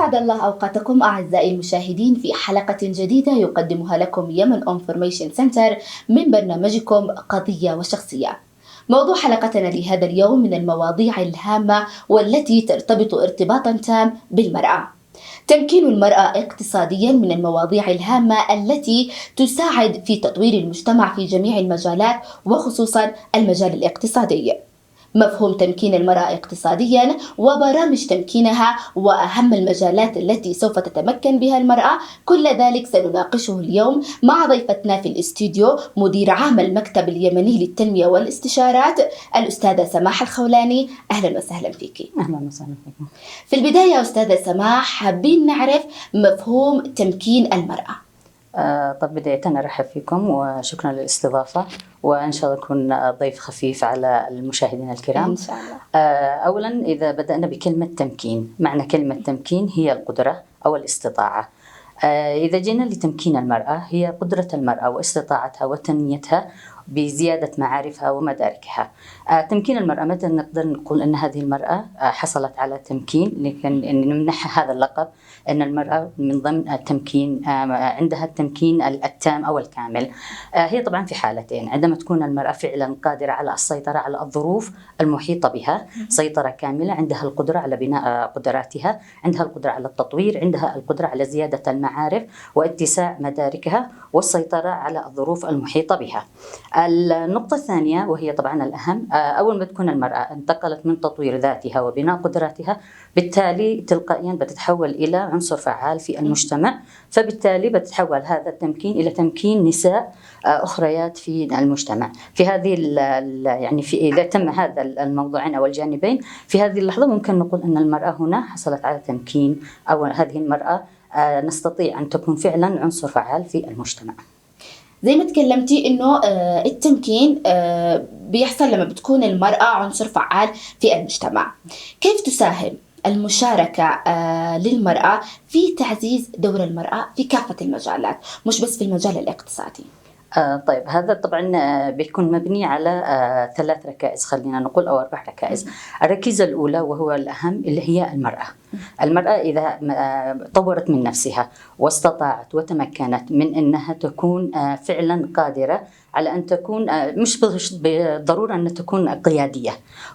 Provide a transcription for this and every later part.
أسعد الله أوقاتكم أعزائي المشاهدين في حلقة جديدة يقدمها لكم يمن انفورميشن سنتر من برنامجكم قضية وشخصية. موضوع حلقتنا لهذا اليوم من المواضيع الهامة والتي ترتبط ارتباطا تام بالمرأة. تمكين المرأة اقتصاديا من المواضيع الهامة التي تساعد في تطوير المجتمع في جميع المجالات وخصوصا المجال الاقتصادي. مفهوم تمكين المرأة اقتصادياً وبرامج تمكينها وأهم المجالات التي سوف تتمكن بها المرأة، كل ذلك سنناقشه اليوم مع ضيفتنا في الاستوديو مدير عام المكتب اليمني للتنمية والاستشارات الأستاذة سماح الخولاني. أهلاً وسهلاً فيكي. أهلاً وسهلاً فيكم. في البداية أستاذة سماح، حابين نعرف مفهوم تمكين المرأة. طب بداية أرحب فيكم وشكرا للاستضافة، وإن شاء الله أكون ضيف خفيف على المشاهدين الكرام إن شاء الله. أولا إذا بدأنا بكلمة تمكين، معنى كلمة تمكين هي القدرة أو الاستطاعة. إذا جينا لتمكين المرأة، هي قدرة المرأة واستطاعتها وتنميتها بزيادة معارفها ومداركها. تمكين المرأة، متى نقدر نقول أن هذه المرأة حصلت على تمكين، لكن نمنحها هذا اللقب أن المرأة من ضمن التمكين عندها التمكين التام أو الكامل. هي طبعا في حالتين: عندما تكون المرأة فعلا قادرة على السيطرة على الظروف المحيطة بها سيطرة كاملة، عندها القدرة على بناء قدراتها، عندها القدرة على التطوير، عندها القدرة على زيادة المعارف واتساع مداركها والسيطرة على الظروف المحيطة بها. النقطة الثانية وهي طبعا الأهم، أول ما تكون المرأة انتقلت من تطوير ذاتها وبناء قدراتها، بالتالي تلقائيا بتتحول إلى عنصر فعال في المجتمع، فبالتالي بتتحول هذا التمكين إلى تمكين نساء أخريات في المجتمع. في هذه يعني إذا تم هذا الموضوعين أو الجانبين في هذه اللحظة، ممكن نقول أن المرأة هنا حصلت على تمكين، أو هذه المرأة نستطيع أن تكون فعلا عنصر فعال في المجتمع. زي ما تكلمتي إنه التمكين بيحصل لما بتكون المرأة عنصر فعال في المجتمع. كيف تساهم المشاركة للمرأة في تعزيز دور المرأة في كافة المجالات، مش بس في المجال الاقتصادي؟ طيب، هذا طبعا بيكون مبني على 3 ركائز، خلينا نقول، أو 4 ركائز. الركيزة الأولى وهو الأهم اللي هي المرأة. المرأة إذا طورت من نفسها واستطاعت وتمكنت من أنها تكون فعلا قادرة على أن تكون، مش بالضرورة أن تكون قيادية،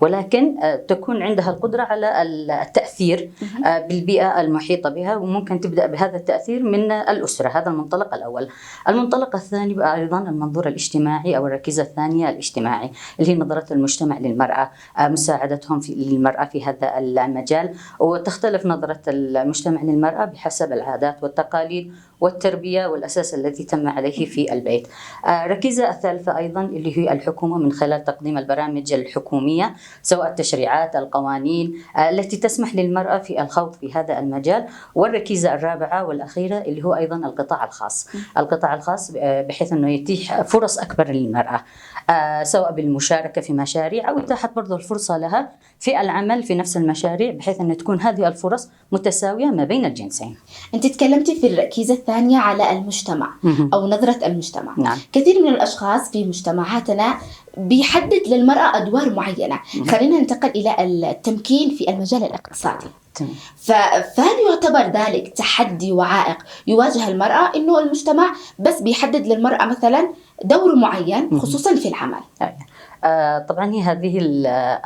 ولكن تكون عندها القدرة على التأثير بالبيئة المحيطة بها، وممكن تبدأ بهذا التأثير من الأسرة. هذا المنطلق الأول. المنطلق الثاني أيضا المنظور الاجتماعي أو الركيزة الثانية الاجتماعي، اللي هي نظرة المجتمع للمرأة، مساعدتهم للمرأة في هذا المجال. وتختلف نظرة المجتمع للمرأة بحسب العادات والتقاليد والتربية والأساس الذي تم عليه في البيت. الركيزة الثالثة أيضا اللي هي الحكومة، من خلال تقديم البرامج الحكومية، سواء التشريعات، القوانين التي تسمح للمرأة في الخوض في هذا المجال. والركيزة الرابعة والأخيرة اللي هو أيضا القطاع الخاص. القطاع الخاص بحيث أنه يتيح فرص أكبر للمرأة، سواء بالمشاركة في مشاريع أو إتاحة برضو الفرصة لها في العمل في نفس المشاريع، بحيث أن تكون هذه الفرص متساوية ما بين الجنسين. أنت تكلمتي في الركيزة الثانية على المجتمع أو نظرة المجتمع. نعم. كثير من الأشخاص في مجتمعاتنا بيحدد للمرأة أدوار معينة. خلينا ننتقل إلى التمكين في المجال الاقتصادي. فهل يعتبر ذلك تحدي وعائق يواجه المرأة، إنه المجتمع بس بيحدد للمرأة مثلا دور معين خصوصا في العمل؟ طبعا هي هذه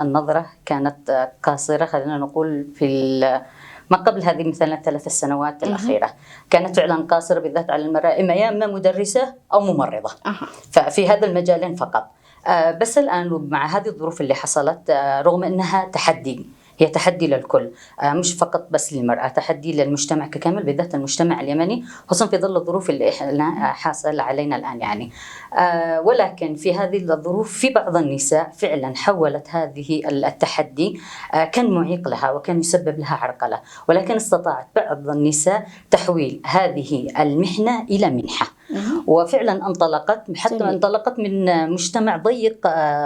النظرة كانت قاصرة، خلينا نقول في ما قبل هذه مثلا 3 سنوات الأخيرة، كانت فعلا قاصرة بالذات على المرأة، إما مدرسة أو ممرضة. ففي هذا المجالين فقط. بس الآن مع هذه الظروف اللي حصلت، رغم أنها تحدي، هي تحدي للكل، مش فقط بس للمرأة، تحدي للمجتمع ككامل، بالذات المجتمع اليمني، خصوصا في ظل الظروف اللي حاصل علينا الآن يعني. ولكن في هذه الظروف في بعض النساء فعلا حولت هذه التحدي، كان معيق لها وكان يسبب لها عرقلة، ولكن استطاعت بعض النساء تحويل هذه المحنة إلى منحة. وفعلا انطلقت، حتى جميل. انطلقت من مجتمع ضيق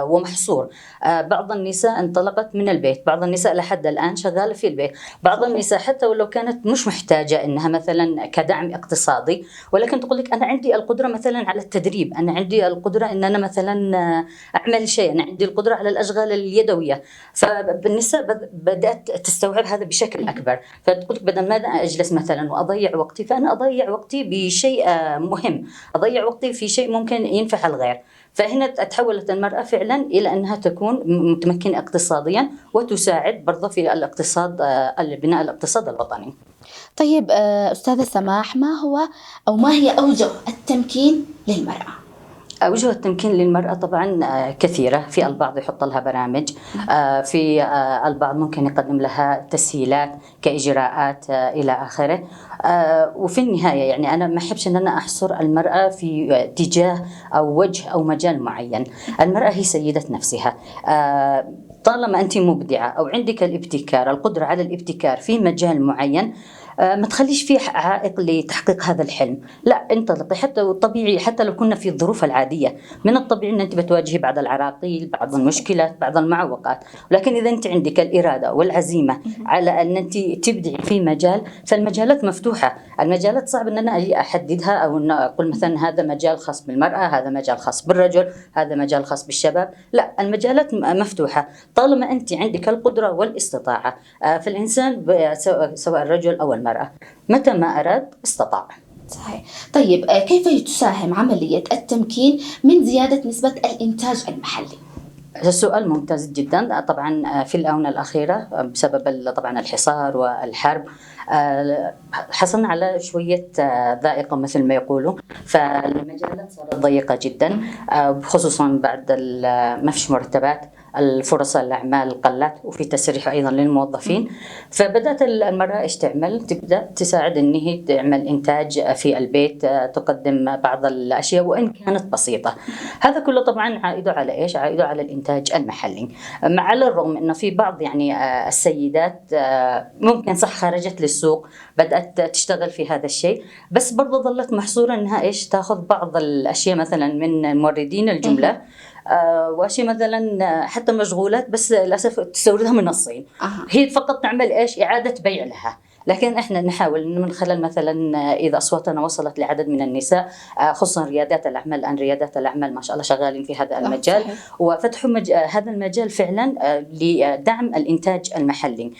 ومحصور. بعض النساء انطلقت من البيت، بعض النساء لحد الآن شغالة في البيت، بعض النساء حتى ولو كانت مش محتاجة إنها مثلا كدعم اقتصادي، ولكن تقول لك أنا عندي القدرة مثلا على التدريب، أنا عندي القدرة إن أنا مثلا أعمل شيء، أنا عندي القدرة على الأشغال اليدوية. فالنساء بدأت تستوعب هذا بشكل أكبر، فتقول بدل ما أجلس مثلا وأضيع وقتي، فأنا أضيع وقتي بشيء مهم، أضيع وقتي في شيء ممكن ينفع الغير. فهنا تحولت المرأة فعلا إلى أنها تكون متمكنة اقتصاديا وتساعد برضه في الاقتصاد، بناء الاقتصاد الوطني. طيب أستاذة سماح، ما هي أوجه التمكين للمرأة؟ أوجه التمكين للمرأة طبعا كثيرة، في البعض يحط لها برامج، في البعض ممكن يقدم لها تسهيلات كإجراءات إلى آخره. وفي النهاية يعني أنا ما أحبش أن أنا أحصر المرأة في اتجاه أو وجه أو مجال معين. المرأة هي سيدة نفسها، طالما أنت مبدعة أو عندك الابتكار، القدرة على الابتكار في مجال معين، ما تخليش فيه عائق لتحقيق هذا الحلم، لا انطلقي. حتى طبيعي، حتى لو كنا في الظروف العادية من الطبيعي ان انت بتواجهي بعض العراقيل، بعض المشكلات، بعض المعوقات، ولكن اذا انت عندك الإرادة والعزيمة على ان انت تبدعي في مجال، فالمجالات مفتوحة. المجالات صعب ان انا اجي احددها او ان اقول مثلا هذا مجال خاص بالمرأة، هذا مجال خاص بالرجل، هذا مجال خاص بالشباب، لا، المجالات مفتوحة طالما انت عندك القدرة والاستطاعة. فالإنسان سواء الرجل او المرأة متى ما أراد استطاع. صحيح. طيب كيف تساهم عملية التمكين من زيادة نسبة الإنتاج المحلي؟ السؤال ممتاز جدا. طبعا في الآونة الأخيرة بسبب طبعا الحصار والحرب حصلنا على شوية ذائقة مثل ما يقولوا، فالمجالات صارت ضيقة جدا، خصوصا بعد ما فيش مرتبات، الفرص الأعمال قلت، وفي تسريح أيضا للموظفين. فبدأت المرأة إيش تعمل؟ تبدأ تساعد إن هي تعمل إنتاج في البيت، تقدم بعض الأشياء وإن كانت بسيطة. هذا كله طبعا عائده على إيش؟ عائده على الإنتاج المحلي. على الرغم إنه في بعض يعني السيدات ممكن صح خرجت للسوق، بدأت تشتغل في هذا الشيء، بس برضه ظلت محصورة إنها إيش؟ تأخذ بعض الأشياء مثلا من موردين الجملة، واشياء مثلا حتى مشغولات بس للاسف تستوردها من الصين. هي فقط تعمل ايش؟ اعاده بيع لها. لكن احنا نحاول من خلال مثلا اذا اصواتنا وصلت لعدد من النساء، خصوصا ريادات الاعمال، الان ريادات الاعمال ما شاء الله شغالين في هذا المجال، وفتحوا هذا المجال فعلا لدعم الانتاج المحلي.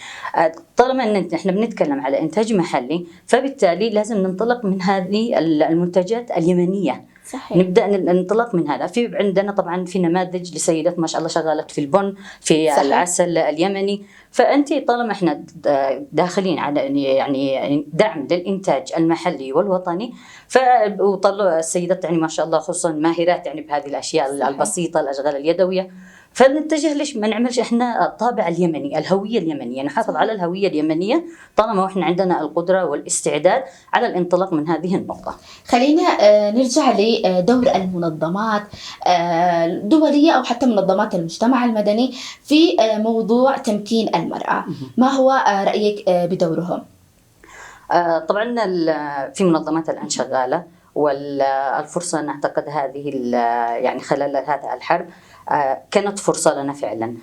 طالما ان احنا بنتكلم على انتاج محلي، فبالتالي لازم ننطلق من هذه المنتجات اليمنيه. صحيح. نبدأ ننطلق من هذا. في عندنا طبعا في نماذج لسيدات ما شاء الله شغالت في البن، في صحيح. العسل اليمني. فأنت طالما احنا داخلين على يعني دعم للإنتاج المحلي والوطني، وطلعوا السيدات يعني ما شاء الله خصوصا ماهرات يعني بهذه الأشياء صحيح. البسيطة، الأشغال اليدوية. فنتجه ليش ما نعملش احنا الطابع اليمني، الهوية اليمنية، نحافظ على الهوية اليمنية طالما احنا عندنا القدرة والاستعداد على الانطلاق من هذه النقطة. خلينا نرجع لدور المنظمات الدولية أو حتى منظمات المجتمع المدني في موضوع تمكين المرأة. ما هو رأيك بدورهم؟ طبعا في منظمات الآن شغالة، والفرصة نعتقد هذه يعني خلال هذا الحرب كانت فرصة لنا فعلا،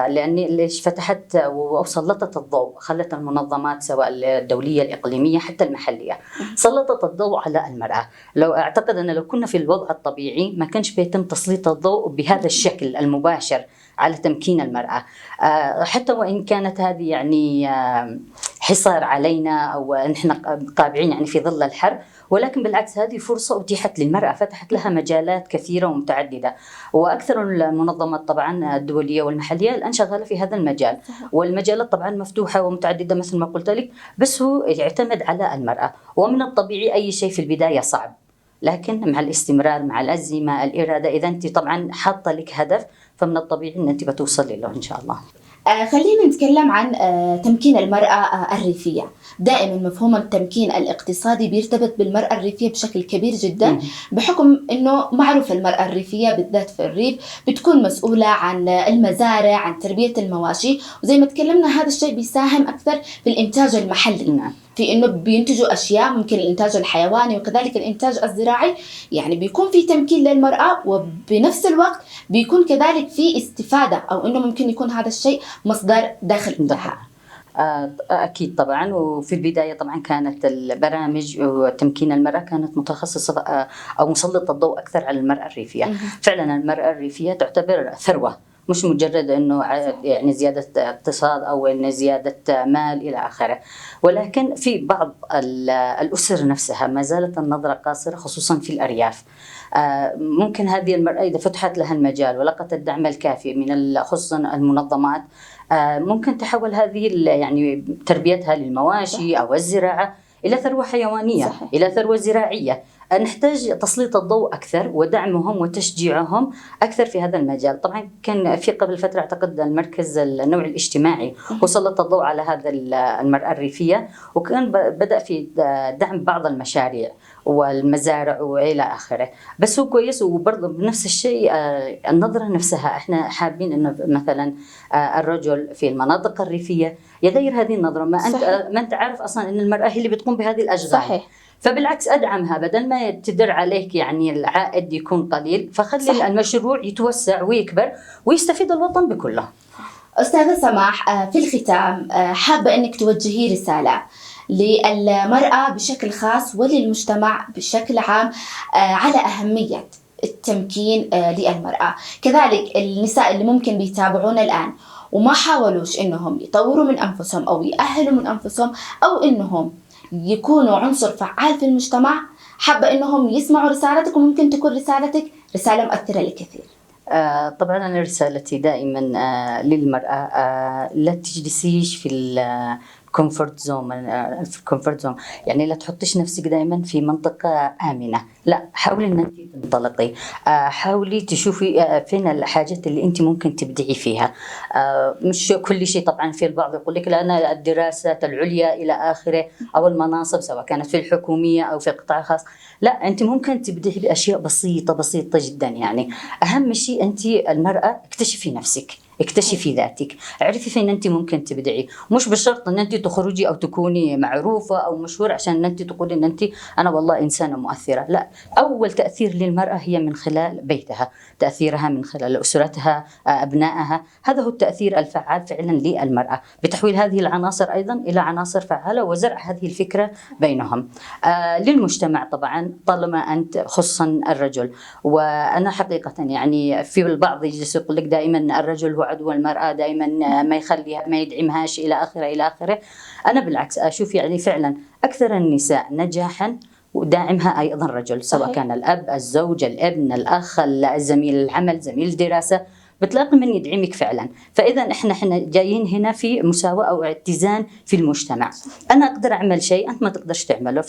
لأن ليش فتحت وسلطت الضوء، خلت المنظمات سواء الدولية الإقليمية حتى المحلية سلطت الضوء على المرأة. لو أعتقد أن لو كنا في الوضع الطبيعي ما كانش بيتم تسليط الضوء بهذا الشكل المباشر على تمكين المرأة، حتى وإن كانت هذه يعني حصار علينا أو نحن قابعين يعني في ظل الحرب، ولكن بالعكس هذه فرصة أتيحت للمرأة، فتحت لها مجالات كثيرة ومتعددة. وأكثر المنظمات طبعا الدولية والمحلية الآن شغالة في هذا المجال، والمجالات طبعا مفتوحة ومتعددة مثل ما قلت لك، بس هو يعتمد على المرأة. ومن الطبيعي أي شيء في البداية صعب، لكن مع الاستمرار، مع العزيمة، الإرادة، إذا أنت طبعا حاطة لك هدف فمن الطبيعي أن أنت بتوصلي له إن شاء الله. خلينا نتكلم عن تمكين المرأة الريفية. دائما مفهوم التمكين الاقتصادي بيرتبط بالمرأة الريفية بشكل كبير جدا، بحكم أنه معروف المرأة الريفية بالذات في الريف بتكون مسؤولة عن المزارع، عن تربية المواشي، وزي ما تكلمنا هذا الشيء بيساهم أكثر في الإنتاج المحلي. في إنه بينتجوا أشياء ممكن الإنتاج الحيواني وكذلك الإنتاج الزراعي، يعني بيكون في تمكين للمرأة وبنفس الوقت بيكون كذلك في استفادة، أو إنه ممكن يكون هذا الشيء مصدر دخل لها. أكيد طبعا. وفي البداية طبعا كانت البرامج وتمكين المرأة كانت متخصصة أو مسلطة الضوء أكثر على المرأة الريفية. فعلا المرأة الريفية تعتبر ثروة، مش مجرد انه يعني زياده اقتصاد او ان زياده مال الى اخره، ولكن في بعض الاسر نفسها ما زالت النظره قاصره خصوصا في الارياف. ممكن هذه المراه اذا فتحت لها المجال ولقت الدعم الكافي من خصوصا المنظمات، ممكن تحول هذه يعني تربيتها للمواشي او الزراعه الى ثروه حيوانيه. صحيح. الى ثروه زراعيه. نحتاج تسليط الضوء أكثر ودعمهم وتشجيعهم أكثر في هذا المجال. طبعا كان في قبل فترة أعتقد المركز النوعي الاجتماعي وسلط الضوء على هذا المرأة الريفية، وكان بدأ في دعم بعض المشاريع والمزارع وإلى آخره. بس هو كويس. وبرضه بنفس الشيء النظرة نفسها، احنا حابين انه مثلا الرجل في المناطق الريفية يغير هذه النظرة. ما انت عارف اصلا ان المرأة هي اللي بتقوم بهذه الأشغال. صحيح. فبالعكس أدعمها، بدل ما تدر عليك يعني العائد يكون قليل، فخلي المشروع يتوسع ويكبر ويستفيد الوطن بكله. أستاذة سماح، في الختام حابة أنك توجهي رسالة للمرأة بشكل خاص وللمجتمع بشكل عام على أهمية التمكين للمرأة. كذلك النساء اللي ممكن بيتابعونا الآن وما حاولوش أنهم يطوروا من أنفسهم أو يأهلوا من أنفسهم أو أنهم يكونوا عنصر فعال في المجتمع، حابة أنهم يسمعوا رسالتك، وممكن تكون رسالتك رسالة مؤثرة لكثير. طبعا أنا رسالتي دائما للمرأة، لا تجلسيش في الكومفورت زون. في الكومفورت زون يعني لا تحطيش نفسك دائما في منطقة آمنة، لا، حاولي ان انت تنطلقي، حاولي تشوفي فين الحاجات اللي انت ممكن تبدعي فيها. مش كل شيء طبعا. في البعض يقول لك لا انا الدراسات العليا الى اخره او المناصب سواء كانت في الحكوميه او في القطاع الخاص، لا، انت ممكن تبدعي باشياء بسيطه جدا. يعني اهم شيء انت المراه اكتشفي نفسك، اكتشفي ذاتك، اعرفي فين انت ممكن تبدعي. مش بالشرط ان انت تخرجي او تكوني معروفه او مشهوره عشان ان انت تقولي ان انت انا والله انسانه مؤثره. لا، اول تاثير للمراه هي من خلال بيتها، تاثيرها من خلال اسرتها، ابنائها. هذا هو التاثير الفعال فعلا للمراه، بتحويل هذه العناصر ايضا الى عناصر فعاله وزرع هذه الفكره بينهم. للمجتمع طبعا طالما انت خصوصا الرجل. وانا حقيقه يعني في البعض يجلس يقول لك دائما الرجل هو عدو المراه، دائما ما يخليها ما يدعمهاش الى اخره الى اخره. انا بالعكس اشوف يعني فعلا اكثر النساء نجاحا وداعمها ايضا رجل، سواء كان الاب، الزوج، الابن، الاخ، الزميل العمل، زميل الدراسه، بتلاقي من يدعمك فعلا. فاذا احنا جايين هنا في مساواه او اتزان في المجتمع. انا اقدر اعمل شيء انت ما تقدرش تعمله،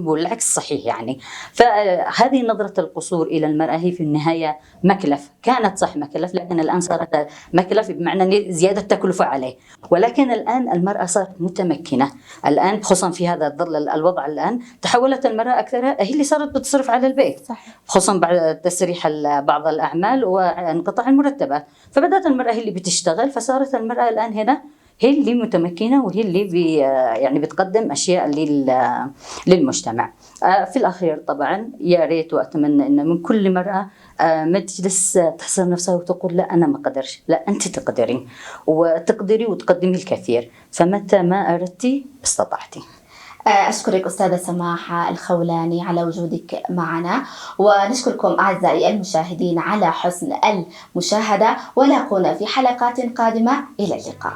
والعكس صحيح يعني. فهذه نظره القصور الى المراه هي في النهايه مكلف، كانت صح مكلف، لكن الان صارت مكلف بمعنى زياده تكلفه عليه. ولكن الان المراه صارت متمكنه، الان خصوصا في هذا الظل الوضع الان تحولت المراه اكثر هي اللي صارت بتصرف على البيت. صحيح. خصوصا بعد تسريح بعض الاعمال وانقطاع المرتبات، فبدأت المرأة هي اللي بتشتغل، فصارت المرأة الآن هنا هي اللي متمكنة وهي اللي يعني بتقدم أشياء للمجتمع. في الأخير طبعا يا ريت وأتمنى أن من كل مرأة ما تجلس تحصر نفسها وتقول لا أنا ما قدرش، لا، أنت تقدري وتقدري وتقدمي الكثير، فمتى ما أردتي استطعتي. أشكرك أستاذة سماح الخولاني على وجودك معنا، ونشكركم أعزائي المشاهدين على حسن المشاهدة، ولاقونا في حلقات قادمة. إلى اللقاء.